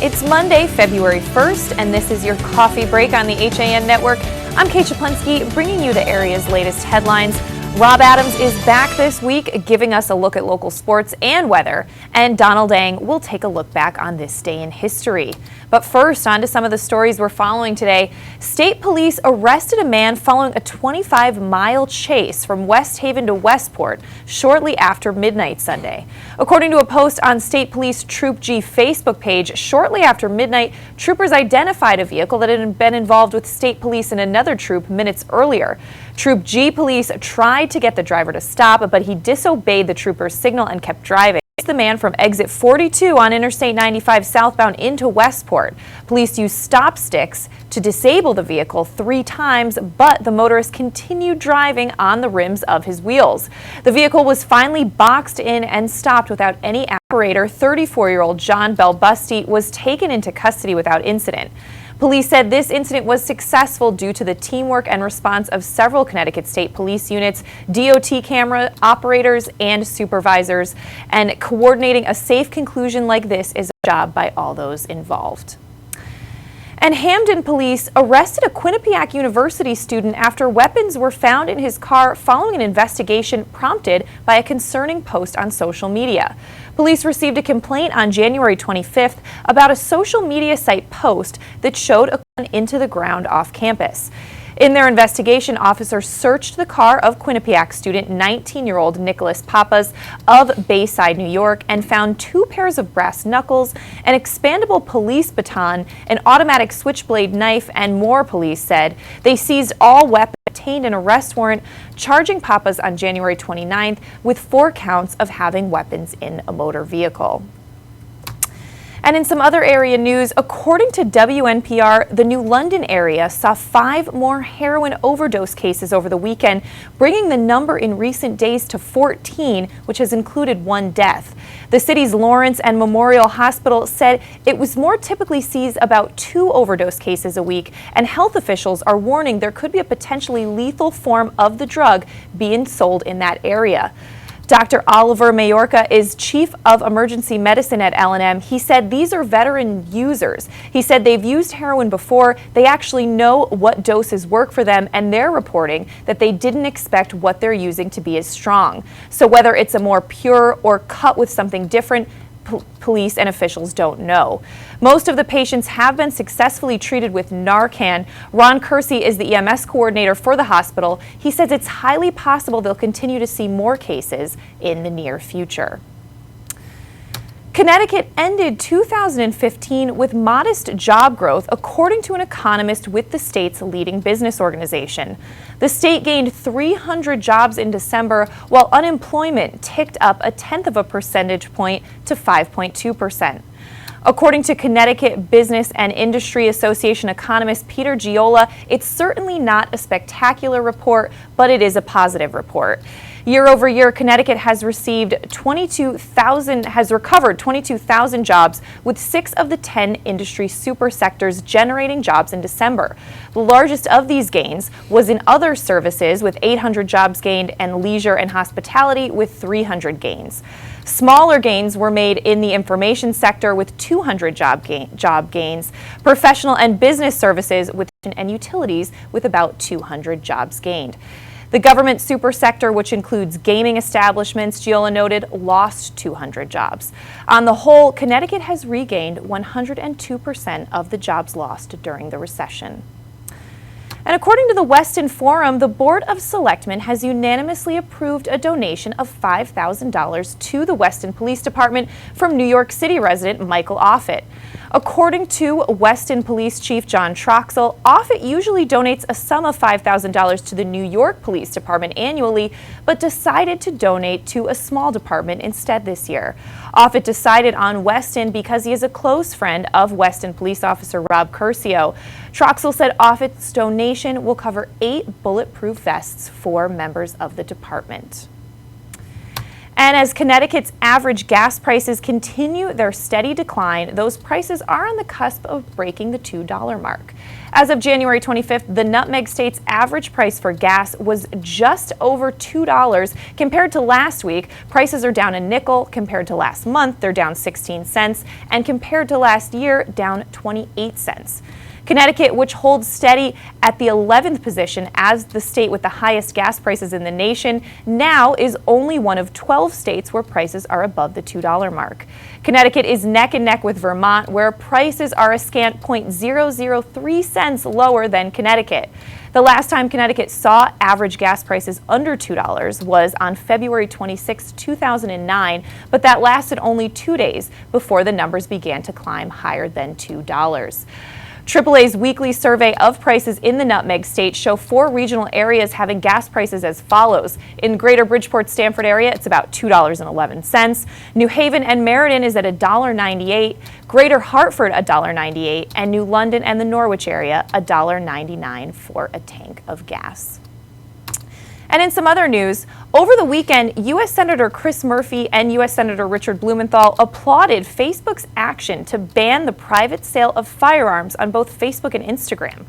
It's Monday, February 1st, and this is your coffee break on the HAN network. I'm Kate Czaplinski, bringing you the area's latest headlines. Rob Adams is back this week, giving us a look at local sports and weather, and Donald Ang will take a look back on this day in history. But first, on to some of the stories we're following today. State police arrested a man following a 25-mile chase from West Haven to Westport shortly after midnight Sunday. According to a post on State Police Troop G Facebook page, shortly after midnight, troopers identified a vehicle that had been involved with state police and another troop minutes earlier. Troop G police tried to get the driver to stop, but he disobeyed the trooper's signal and kept driving. The man from exit 42 on Interstate 95 southbound into Westport. Police used stop sticks to disable the vehicle 3 times, but the motorist continued driving on the rims of his wheels. The vehicle was finally boxed in and stopped without any operator. 34-year-old John Belbusti was taken into custody without incident. Police said this incident was successful due to the teamwork and response of several Connecticut State Police units, DOT camera operators, and supervisors. And coordinating a safe conclusion like this is a job by all those involved. And Hamden police arrested a Quinnipiac University student after weapons were found in his car following an investigation prompted by a concerning post on social media. Police received a complaint on January 25th about a social media site post that showed a gun into the ground off campus. In their investigation, officers searched the car of Quinnipiac student 19-year-old Nicholas Pappas of Bayside, New York, and found 2 pairs of brass knuckles, an expandable police baton, an automatic switchblade knife, and more, police said. They seized all weapons, obtained an arrest warrant, charging Pappas on January 29th with 4 counts of having weapons in a motor vehicle. And in some other area news, according to WNPR, the New London area saw 5 more heroin overdose cases over the weekend, bringing the number in recent days to 14, which has included 1 death. The city's Lawrence and Memorial Hospital said it was more typically sees about 2 overdose cases a week, and health officials are warning there could be a potentially lethal form of the drug being sold in that area. Dr. Oliver Mayorka is chief of emergency medicine at L&M. He said these are veteran users. He said they've used heroin before. They actually know what doses work for them, and they're reporting that they didn't expect what they're using to be as strong. So whether it's a more pure or cut with something different, police and officials don't know. Most of the patients have been successfully treated with Narcan. Ron Kersey is the EMS coordinator for the hospital. He says it's highly possible they'll continue to see more cases in the near future. Connecticut ended 2015 with modest job growth, according to an economist with the state's leading business organization. The state gained 300 jobs in December, while unemployment ticked up 0.1 of a percentage point to 5.2%. According to Connecticut Business and Industry Association economist Peter Giola, it's certainly not a spectacular report, but it is a positive report. Year over year, Connecticut has recovered 22,000 jobs, with 6 of the 10 industry super sectors generating jobs in December. The largest of these gains was in other services, with 800 jobs gained, and leisure and hospitality with 300 gains. Smaller gains were made in the information sector with 200 job gains, professional and business services and utilities with about 200 jobs gained. The government super sector, which includes gaming establishments, Giola noted, lost 200 jobs. On the whole, Connecticut has regained 102% of the jobs lost during the recession. And according to the Weston Forum, the Board of Selectmen has unanimously approved a donation of $5,000 to the Weston Police Department from New York City resident Michael Offit. According to Weston Police Chief John Troxell, Offit usually donates a sum of $5,000 to the New York Police Department annually, but decided to donate to a small department instead this year. Offit decided on Weston because he is a close friend of Weston Police Officer Rob Curcio. Troxell said Offit's donation will cover 8 bulletproof vests for members of the department. And as Connecticut's average gas prices continue their steady decline, those prices are on the cusp of breaking the $2 mark. As of January 25th, the Nutmeg State's average price for gas was just over $2 compared to last week. Prices are down a nickel. Compared to last month, they're down 16 cents, and compared to last year, down 28 cents. Connecticut, which holds steady at the 11th position as the state with the highest gas prices in the nation, now is only one of 12 states where prices are above the $2 mark. Connecticut is neck and neck with Vermont, where prices are a scant 0.003 cents lower than Connecticut. The last time Connecticut saw average gas prices under $2 was on February 26, 2009, but that lasted only 2 days before the numbers began to climb higher than $2. AAA's weekly survey of prices in the Nutmeg State show 4 regional areas having gas prices as follows. In Greater Bridgeport-Stanford area, it's about $2.11. New Haven and Meriden is at $1.98. Greater Hartford, $1.98. And New London and the Norwich area, $1.99 for a tank of gas. And in some other news, over the weekend, U.S. Senator Chris Murphy and U.S. Senator Richard Blumenthal applauded Facebook's action to ban the private sale of firearms on both Facebook and Instagram.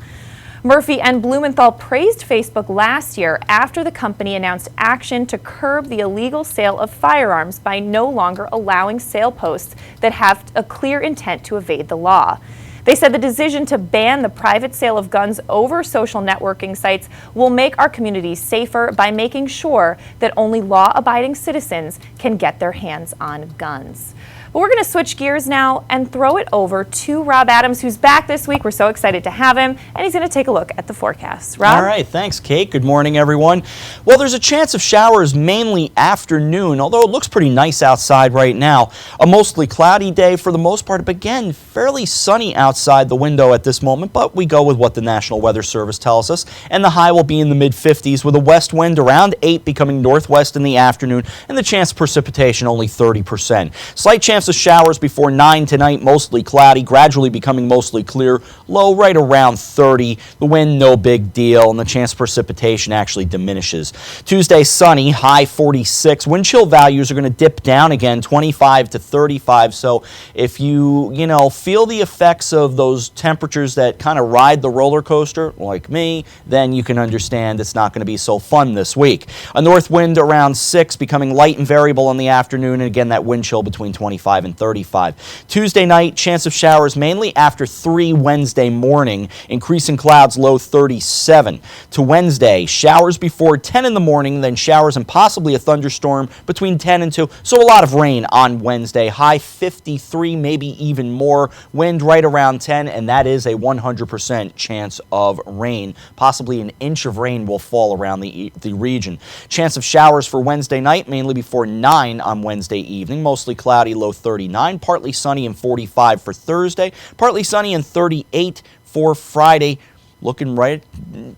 Murphy and Blumenthal praised Facebook last year after the company announced action to curb the illegal sale of firearms by no longer allowing sale posts that have a clear intent to evade the law. They said the decision to ban the private sale of guns over social networking sites will make our communities safer by making sure that only law-abiding citizens can get their hands on guns. But we're going to switch gears now and throw it over to Rob Adams, who's back this week. We're so excited to have him, and he's going to take a look at the forecast. Rob? All right, thanks, Kate. Good morning, everyone. Well, there's a chance of showers mainly afternoon, although it looks pretty nice outside right now. A mostly cloudy day for the most part, but again, fairly sunny outside the window at this moment, but we go with what the National Weather Service tells us, and the high will be in the mid-50s with a west wind around 8 becoming northwest in the afternoon, and the chance of precipitation only 30%. Slight chance of showers before 9 tonight, mostly cloudy, gradually becoming mostly clear, low right around 30. The wind, no big deal, and the chance of precipitation actually diminishes. Tuesday, sunny, high 46. Wind chill values are going to dip down again, 25 to 35. So if you feel the effects of those temperatures that kind of ride the roller coaster, like me, then you can understand it's not going to be so fun this week. A north wind around 6, becoming light and variable in the afternoon, and again, that wind chill between 25 and 35. Tuesday night, chance of showers mainly after 3 Wednesday morning, increasing clouds, low 37. To Wednesday, showers before 10 in the morning, then showers and possibly a thunderstorm between 10 and 2. So a lot of rain on Wednesday, high 53, maybe even more. Wind right around 10, and that is a 100% chance of rain. Possibly an inch of rain will fall around the region. Chance of showers for Wednesday night, mainly before 9 on Wednesday evening, mostly cloudy, low 39, partly sunny and 45 for Thursday, partly sunny and 38 for Friday. Looking right,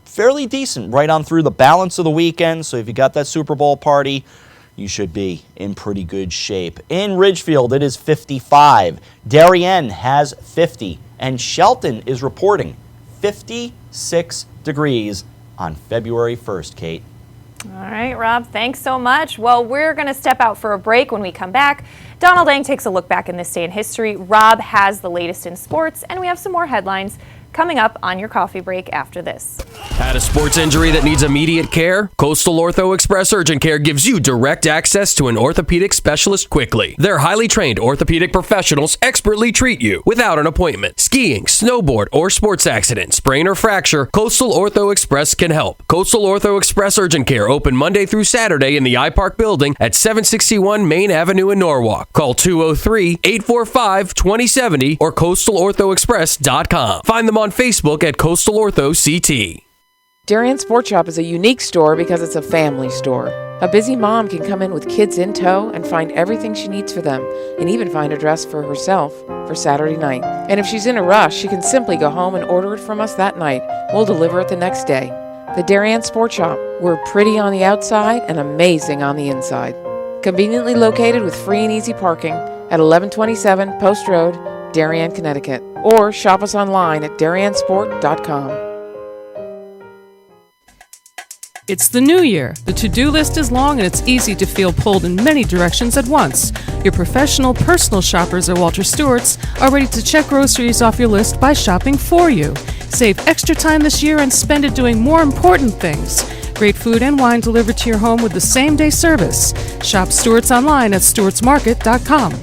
fairly decent right on through the balance of the weekend. So if you got that Super Bowl party, you should be in pretty good shape. In Ridgefield, it is 55. Darien has 50. And Shelton is reporting 56 degrees on February 1st, Kate. All right, Rob, thanks so much. Well, we're going to step out for a break. When we come back, Donald Dang takes a look back in this day in history. Rob has the latest in sports, and we have some more headlines coming up on your coffee break after this. Had a sports injury that needs immediate care? Coastal Ortho Express Urgent Care gives you direct access to an orthopedic specialist quickly. Their highly trained orthopedic professionals expertly treat you without an appointment. Skiing, snowboard, or sports accident, sprain or fracture, Coastal Ortho Express can help. Coastal Ortho Express Urgent Care open Monday through Saturday in the iPark building at 761 Main Avenue in Norwalk. Call 203-845-2070 or coastalorthoexpress.com. Find them on Facebook at Coastal Ortho CT. Darien Sport Shop is a unique store because it's a family store. A busy mom can come in with kids in tow and find everything she needs for them, and even find a dress for herself for Saturday night. And if she's in a rush, she can simply go home and order it from us that night. We'll deliver it the next day. The Darien Sport Shop. We're pretty on the outside and amazing on the inside. Conveniently located with free and easy parking at 1127 Post Road, Darien, Connecticut. Or shop us online at dariensport.com. It's the new year. The to-do list is long and it's easy to feel pulled in many directions at once. Your professional, personal shoppers at Walter Stewart's are ready to check groceries off your list by shopping for you. Save extra time this year and spend it doing more important things. Great food and wine delivered to your home with the same-day service. Shop Stewart's online at stewartsmarket.com.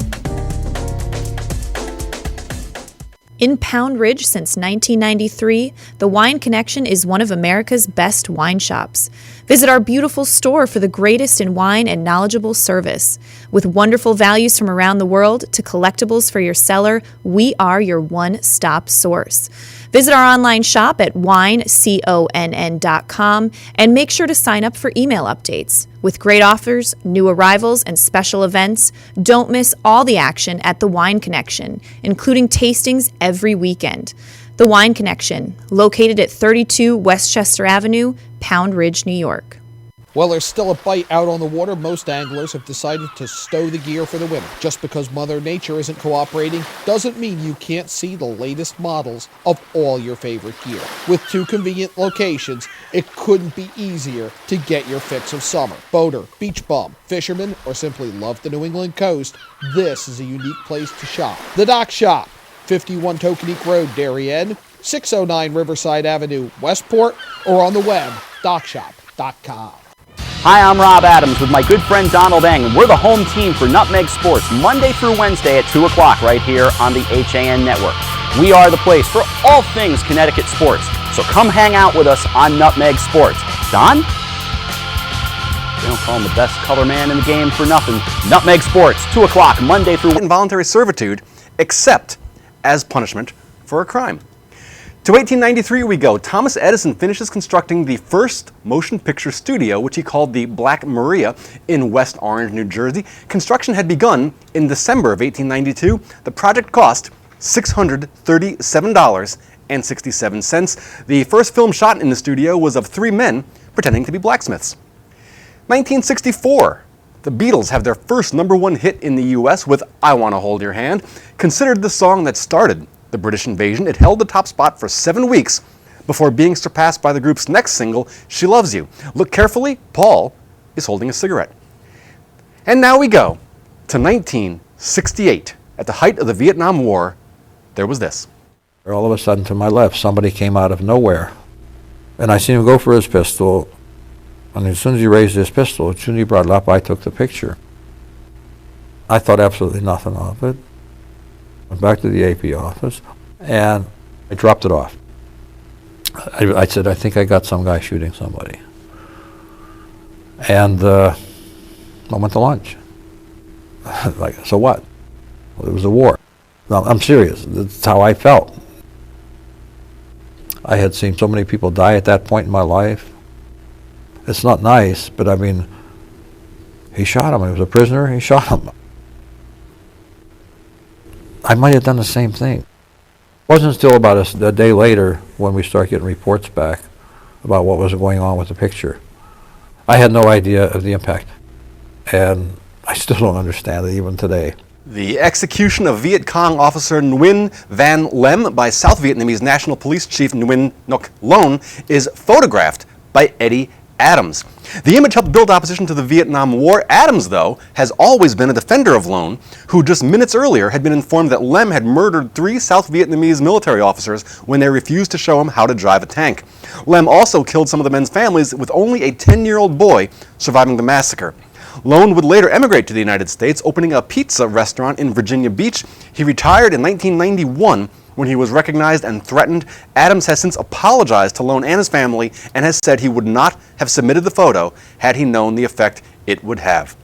In Pound Ridge since 1993, the Wine Connection is one of America's best wine shops. Visit our beautiful store for the greatest in wine and knowledgeable service. With wonderful values from around the world to collectibles for your cellar, we are your one-stop source. Visit our online shop at wineconn.com and make sure to sign up for email updates. With great offers, new arrivals, and special events, don't miss all the action at the Wine Connection, including tastings every weekend. The Wine Connection, located at 32 Westchester Avenue, Pound Ridge, New York. Well, there's still a bite out on the water. Most anglers have decided to stow the gear for the winter. Just because Mother Nature isn't cooperating doesn't mean you can't see the latest models of all your favorite gear. With 2 convenient locations, it couldn't be easier to get your fix of summer. Boater, beach bum, fisherman, or simply love the New England coast, this is a unique place to shop. The Dock Shop, 51 Tokenique Road, Darien, 609 Riverside Avenue, Westport, or on the web, dockshop.com. Hi, I'm Rob Adams with my good friend Donald Eng, and we're the home team for Nutmeg Sports, Monday through Wednesday at 2 o'clock right here on the HAN Network. We are the place for all things Connecticut sports, so come hang out with us on Nutmeg Sports. Don? They don't call him the best color man in the game for nothing. Nutmeg Sports, 2 o'clock, Monday through involuntary servitude, except as punishment for a crime. To 1893 we go. Thomas Edison finishes constructing the first motion picture studio, which he called the Black Maria, in West Orange, New Jersey. Construction had begun in December of 1892. The project cost $637.67. The first film shot in the studio was of 3 men pretending to be blacksmiths. 1964. The Beatles have their first #1 hit in the U.S. with I Wanna Hold Your Hand. Considered the song that started the British invasion, it held the top spot for 7 weeks before being surpassed by the group's next single, She Loves You. Look carefully, Paul is holding a cigarette. And now we go to 1968. At the height of the Vietnam War, there was this. All of a sudden, to my left, somebody came out of nowhere. And I seen him go for his pistol. And as soon as he raised his pistol, as soon as he brought it up, I took the picture. I thought absolutely nothing of it. Went back to the AP office, and I dropped it off. I said, I think I got some guy shooting somebody. And I went to lunch. Like, so what? Well, it was a war. No, I'm serious. That's how I felt. I had seen so many people die at that point in my life. It's not nice, but I mean, he shot him. He was a prisoner. He shot him. I might have done the same thing. It wasn't until about a day later when we started getting reports back about what was going on with the picture. I had no idea of the impact, and I still don't understand it even today. The execution of Viet Cong officer Nguyen Van Lem by South Vietnamese National Police Chief Nguyen Ngoc Loan is photographed by Eddie Adams. The image helped build opposition to the Vietnam War. Adams, though, has always been a defender of Loan, who just minutes earlier had been informed that Lem had murdered 3 South Vietnamese military officers when they refused to show him how to drive a tank. Lem also killed some of the men's families, with only a 10-year-old boy surviving the massacre. Loan would later emigrate to the United States, opening a pizza restaurant in Virginia Beach. He retired in 1991 when he was recognized and threatened. Adams has since apologized to Loan and his family and has said he would not have submitted the photo had he known the effect it would have.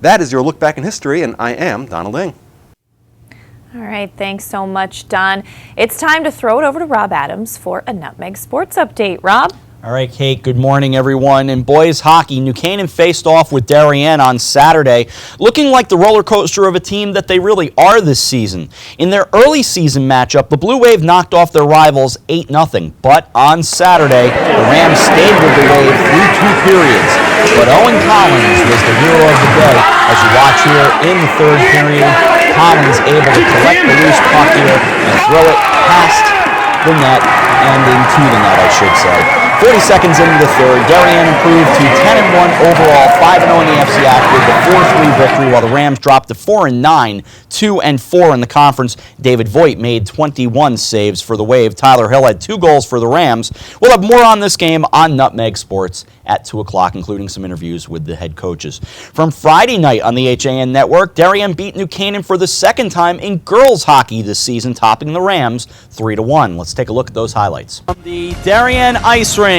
That is your look back in history, and I am Donald Eng. All right, thanks so much, Don. It's time to throw it over to Rob Adams for a Nutmeg Sports Update. Rob? All right, Kate, good morning, everyone. In boys hockey, New Canaan faced off with Darien on Saturday, looking like the roller coaster of a team that they really are this season. In their early season matchup, the Blue Wave knocked off their rivals 8-0. But on Saturday, the Rams stayed with the Wave through 2 periods. But Owen Collins was the hero of the day. As you watch here in the 3rd period, Collins able to collect the loose puck here and throw it past the net and into the net, I should say. 40 seconds into the third, Darien improved to 10-1 overall, 5-0 in the FCAC with the 4-3 victory, while the Rams dropped to 4-9, 2-4 in the conference. David Voigt made 21 saves for the Wave. Tyler Hill had 2 goals for the Rams. We'll have more on this game on Nutmeg Sports at 2 o'clock, including some interviews with the head coaches. From Friday night on the HAN Network, Darien beat New Canaan for the second time in girls hockey this season, topping the Rams 3-1. Let's take a look at those highlights. From the Darien Ice Rink,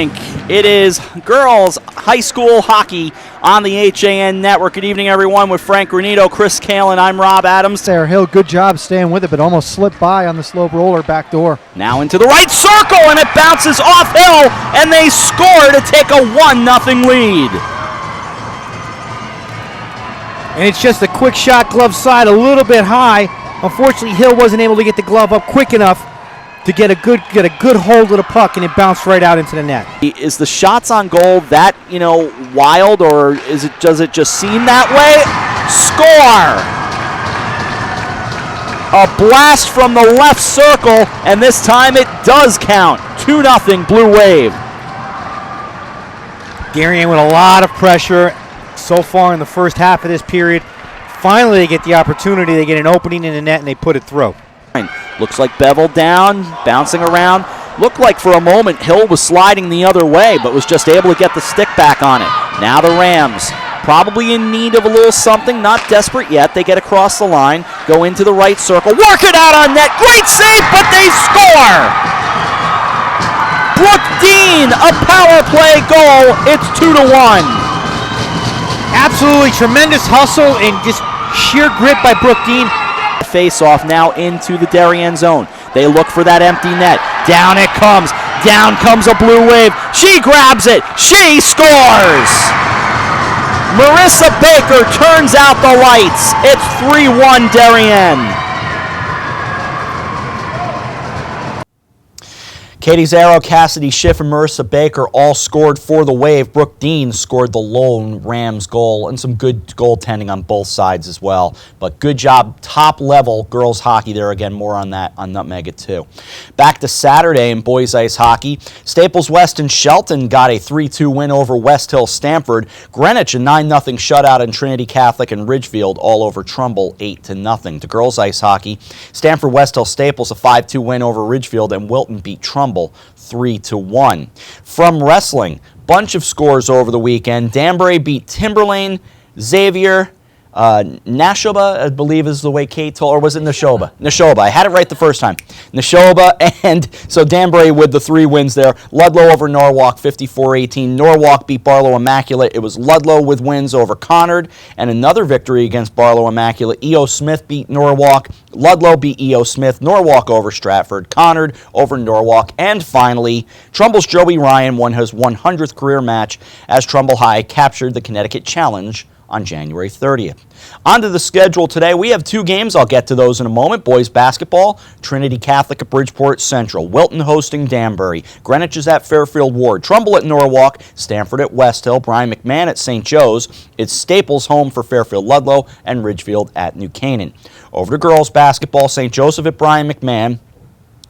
it is girls high school hockey on the HAN Network. Good evening, everyone, with Frank Granito, Chris Kalen. I'm Rob Adams. Sarah Hill, good job staying with it, but almost slipped by on the slope roller back door. Now into the right circle, and it bounces off Hill, and they score to take a 1-0 lead. And it's just a quick shot, glove side, a little bit high. Unfortunately, Hill wasn't able to get the glove up quick enough to get a good hold of the puck, and it bounced right out into the net. Is the shots on goal that, wild, or does it just seem that way? Score! A blast from the left circle, and this time it does count. 2-0 Blue Wave. Darien with a lot of pressure so far in the first half of this period. Finally, they get the opportunity. They get an opening in the net, and they put it through. Looks like Bevel down, bouncing around. Looked like for a moment Hill was sliding the other way, but was just able to get the stick back on it. Now the Rams, probably in need of a little something, not desperate yet. They get across the line, go into the right circle, work it out on net. Great save, but they score! Brooke Dean, a power play goal. It's 2-1. Absolutely tremendous hustle and just sheer grit by Brooke Dean. Face-off now into the Darien zone. They look for that empty net. Down it comes. Down comes a Blue Wave. She grabs it. She scores! Marissa Baker turns out the lights. It's 3-1 Darien. Katie Zarrow, Cassidy Schiff, and Marissa Baker all scored for the Wave. Brooke Dean scored the lone Rams goal, and some good goaltending on both sides as well. But good job, top-level girls hockey there. Again, more on that on Nutmeg at 2. Back to Saturday in boys ice hockey. Staples West and Shelton got a 3-2 win over West Hill Stamford. Greenwich a 9-0 shutout in Trinity Catholic, and Ridgefield all over Trumbull 8-0. To girls ice hockey, Stamford West Hill Staples a 5-2 win over Ridgefield, and Wilton beat Trumbull 3-1. From wrestling, bunch of scores over the weekend. Danbury beat Timberlane, Xavier, Nashoba, I believe is the way Kate told, or was it Nashoba? Nashoba. I had it right the first time. Nashoba, and so Danbury with the 3 wins there. Ludlow over Norwalk, 54-18. Norwalk beat Barlow Immaculate. It was Ludlow with wins over Conard, and another victory against Barlow Immaculate. E.O. Smith beat Norwalk. Ludlow beat E.O. Smith. Norwalk over Stratford. Conard over Norwalk. And finally, Trumbull's Joey Ryan won his 100th career match as Trumbull High captured the Connecticut Challenge on January 30th. On to the schedule today. We have 2 games. I'll get to those in a moment. Boys basketball, Trinity Catholic at Bridgeport Central. Wilton hosting Danbury. Greenwich is at Fairfield Ward. Trumbull at Norwalk. Stanford at West Hill. Brian McMahon at St. Joe's. It's Staples home for Fairfield Ludlow, and Ridgefield at New Canaan. Over to girls basketball, St. Joseph at Brian McMahon.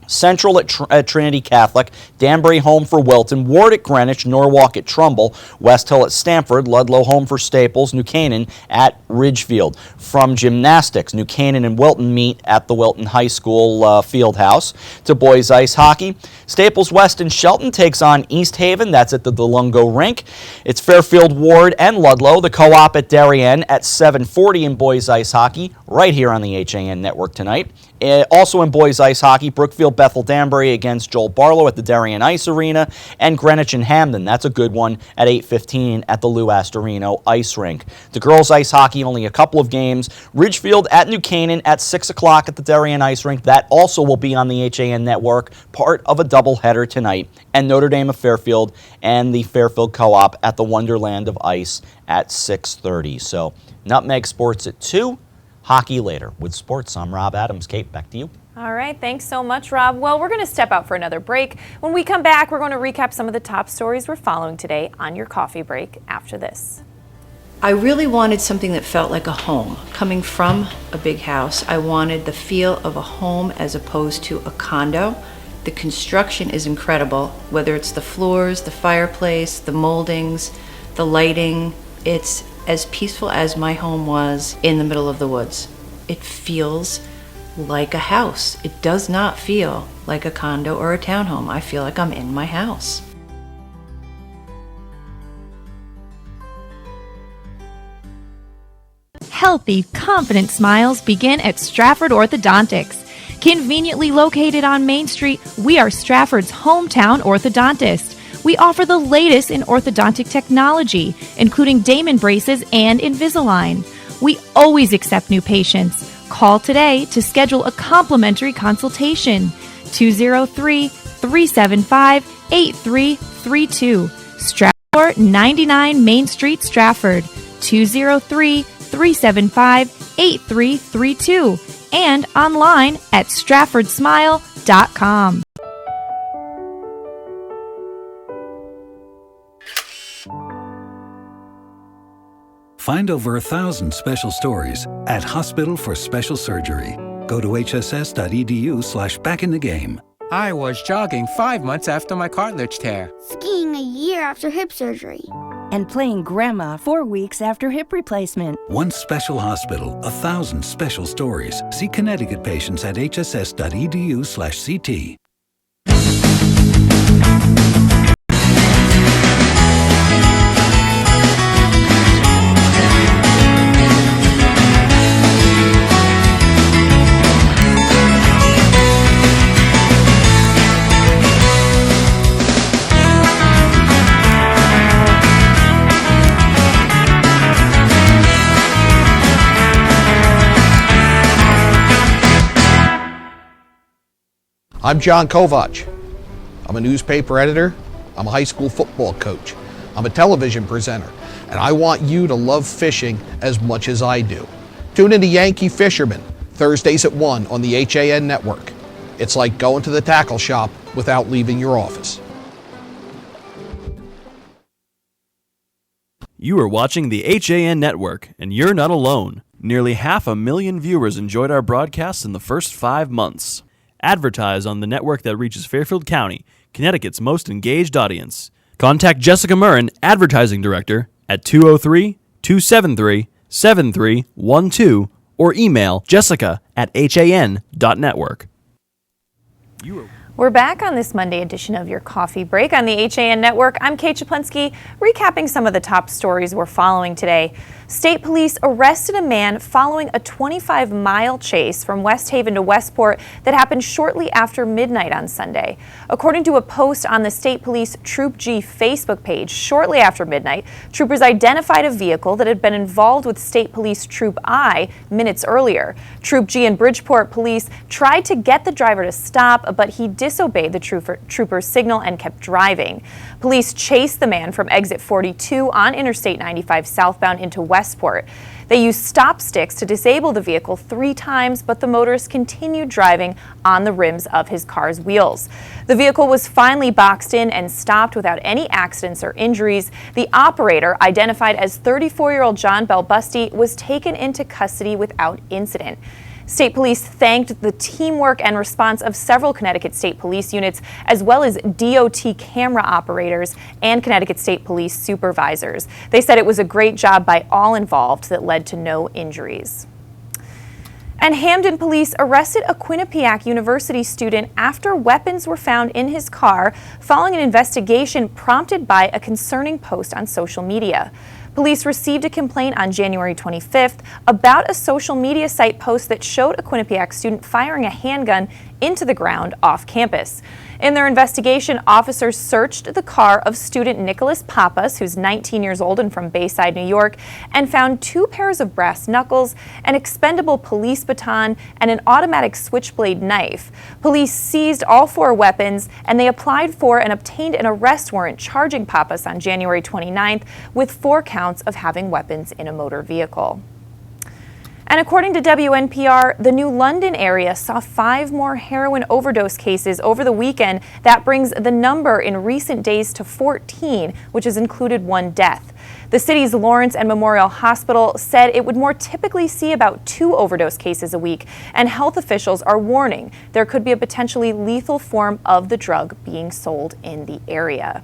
Central at Trinity Catholic, Danbury home for Wilton, Ward at Greenwich, Norwalk at Trumbull, West Hill at Stanford, Ludlow home for Staples, New Canaan at Ridgefield. From gymnastics, New Canaan and Wilton meet at the Wilton High School field house. To boys ice hockey, Staples West and Shelton takes on East Haven. That's at the DeLungo Rink. It's Fairfield Ward and Ludlow. The co-op at Darien at 7:40 in boys ice hockey, right here on the HAN Network tonight. Also in boys ice hockey, Brookfield Bethel Danbury against Joel Barlow at the Darien Ice Arena, and Greenwich and Hamden. That's a good one at 8:15 at the Lou Astorino Ice Rink. The girls ice hockey, only a couple of games. Ridgefield at New Canaan at 6 o'clock at the Darien Ice Rink. That also will be on the HAN Network, part of a doubleheader tonight. And Notre Dame of Fairfield and the Fairfield Co-op at the Wonderland of Ice at 6:30. So Nutmeg Sports at 2. Hockey later. With sports, I'm Rob Adams. Kate, back to you. All right, thanks so much, Rob. Well, we're going to step out for another break. When we come back, we're going to recap some of the top stories we're following today on your coffee break after this. I really wanted something that felt like a home. Coming from a big house, I wanted the feel of a home as opposed to a condo. The construction is incredible, whether it's the floors, the fireplace, the moldings, the lighting. It's as peaceful as my home was in the middle of the woods. It feels like a house. It does not feel like a condo or a townhome. I feel like I'm in my house. Healthy, confident smiles begin at Stratford Orthodontics. Conveniently located on Main Street, we are Stratford's hometown orthodontist. We offer the latest in orthodontic technology, including Damon braces and Invisalign. We always accept new patients. Call today to schedule a complimentary consultation. 203-375-8332. Stratford 99 Main Street, Stratford. 203-375-8332. And online at stratfordsmile.com. Find over 1,000 special stories at Hospital for Special Surgery. Go to hss.edu/backinthegame. I was jogging 5 months after my cartilage tear. Skiing a year after hip surgery. And playing grandma 4 weeks after hip replacement. One special hospital, 1,000 special stories. See Connecticut patients at hss.edu/CT. I'm John Kovach. I'm a newspaper editor. I'm a high school football coach. I'm a television presenter. And I want you to love fishing as much as I do. Tune in to Yankee Fisherman, Thursdays at 1 on the HAN network. It's like going to the tackle shop without leaving your office. You are watching the HAN network, and you're not alone. Nearly 500,000 viewers enjoyed our broadcasts in the first 5 months. Advertise on the network that reaches Fairfield County, Connecticut's most engaged audience. Contact Jessica Murrin, Advertising Director, at 203-273-7312 or email jessica@han.network. We're back on this Monday edition of your Coffee Break on the HAN Network. I'm Kate Czaplinski, recapping some of the top stories we're following today. State police arrested a man following a 25-mile chase from West Haven to Westport that happened shortly after midnight on Sunday. According to a post on the State Police Troop G Facebook page, shortly after midnight, troopers identified a vehicle that had been involved with State Police Troop I minutes earlier. Troop G and Bridgeport police tried to get the driver to stop, but he disobeyed the trooper's signal and kept driving. Police chased the man from exit 42 on Interstate 95 southbound into Westport. They used stop sticks to disable the vehicle 3 times, but the motorist continued driving on the rims of his car's wheels. The vehicle was finally boxed in and stopped without any accidents or injuries. The operator, identified as 34-year-old John Belbusti, was taken into custody without incident. State police thanked the teamwork and response of several Connecticut State Police units, as well as DOT camera operators and Connecticut State Police supervisors. They said it was a great job by all involved that led to no injuries. And Hamden police arrested a Quinnipiac University student after weapons were found in his car following an investigation prompted by a concerning post on social media. Police received a complaint on January 25th about a social media site post that showed a Quinnipiac student firing a handgun into the ground off campus. In their investigation, officers searched the car of student Nicholas Pappas, who's 19 years old and from Bayside, New York, and found 2 pairs of brass knuckles, an expendable police baton, and an automatic switchblade knife. Police seized all 4 weapons, and they applied for and obtained an arrest warrant charging Pappas on January 29th with 4 counts of having weapons in a motor vehicle. And according to WNPR, the New London area saw 5 more heroin overdose cases over the weekend. That brings the number in recent days to 14, which has included 1 death. The city's Lawrence and Memorial Hospital said it would more typically see about 2 overdose cases a week, and health officials are warning there could be a potentially lethal form of the drug being sold in the area.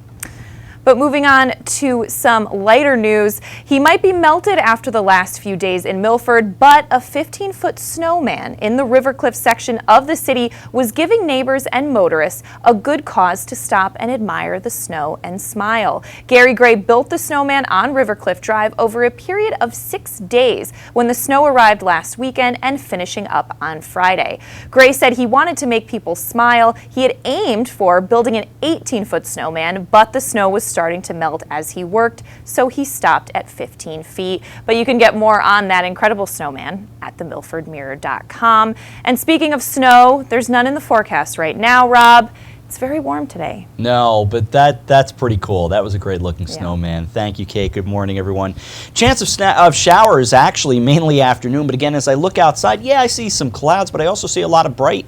But moving on to some lighter news, he might be melted after the last few days in Milford, but a 15-foot snowman in the Rivercliff section of the city was giving neighbors and motorists a good cause to stop and admire the snow and smile. Gary Gray built the snowman on Rivercliff Drive over a period of 6 days when the snow arrived last weekend and finishing up on Friday. Gray said he wanted to make people smile. He had aimed for building an 18-foot snowman, but the snow was starting to melt as he worked, so he stopped at 15 feet. But you can get more on that incredible snowman at themilfordmirror.com. And speaking of snow, there's none in the forecast right now, Rob. It's very warm today. No, but that's pretty cool. That was a great looking snowman. Thank you, Kate. Good morning, everyone. Chance of showers actually mainly afternoon, but again, as I look outside, I see some clouds, but I also see a lot of bright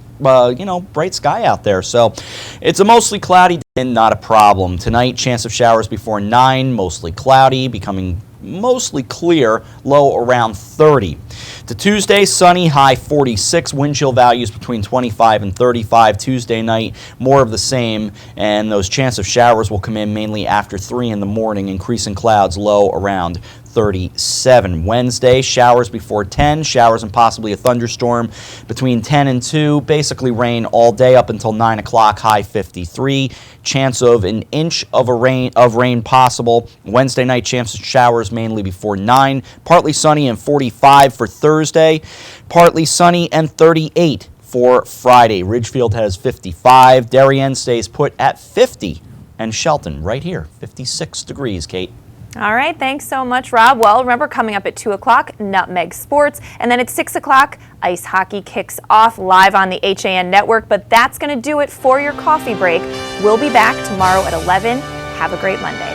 sky out there. So it's a mostly cloudy day and not a problem. Tonight, chance of showers before 9, mostly cloudy, becoming mostly clear, low around 30. To Tuesday, sunny, high 46, wind chill values between 25 and 35. Tuesday night, more of the same, and those chance of showers will come in mainly after 3 in the morning, increasing clouds, low around 37. Wednesday, showers before 10, showers and possibly a thunderstorm between 10 and 2. Basically rain all day up until 9 o'clock, high 53. Chance of an inch of rain possible. Wednesday night, chance of showers mainly before 9. Partly sunny and 45 for Thursday. Partly sunny and 38 for Friday. Ridgefield has 55. Darien stays put at 50. And Shelton right here, 56 degrees, Kate. All right, thanks so much, Rob. Well, remember, coming up at 2 o'clock, Nutmeg Sports, and then at 6 o'clock, ice hockey kicks off live on the HAN network. But that's going to do it for your coffee break. We'll be back tomorrow at 11. Have a great Monday.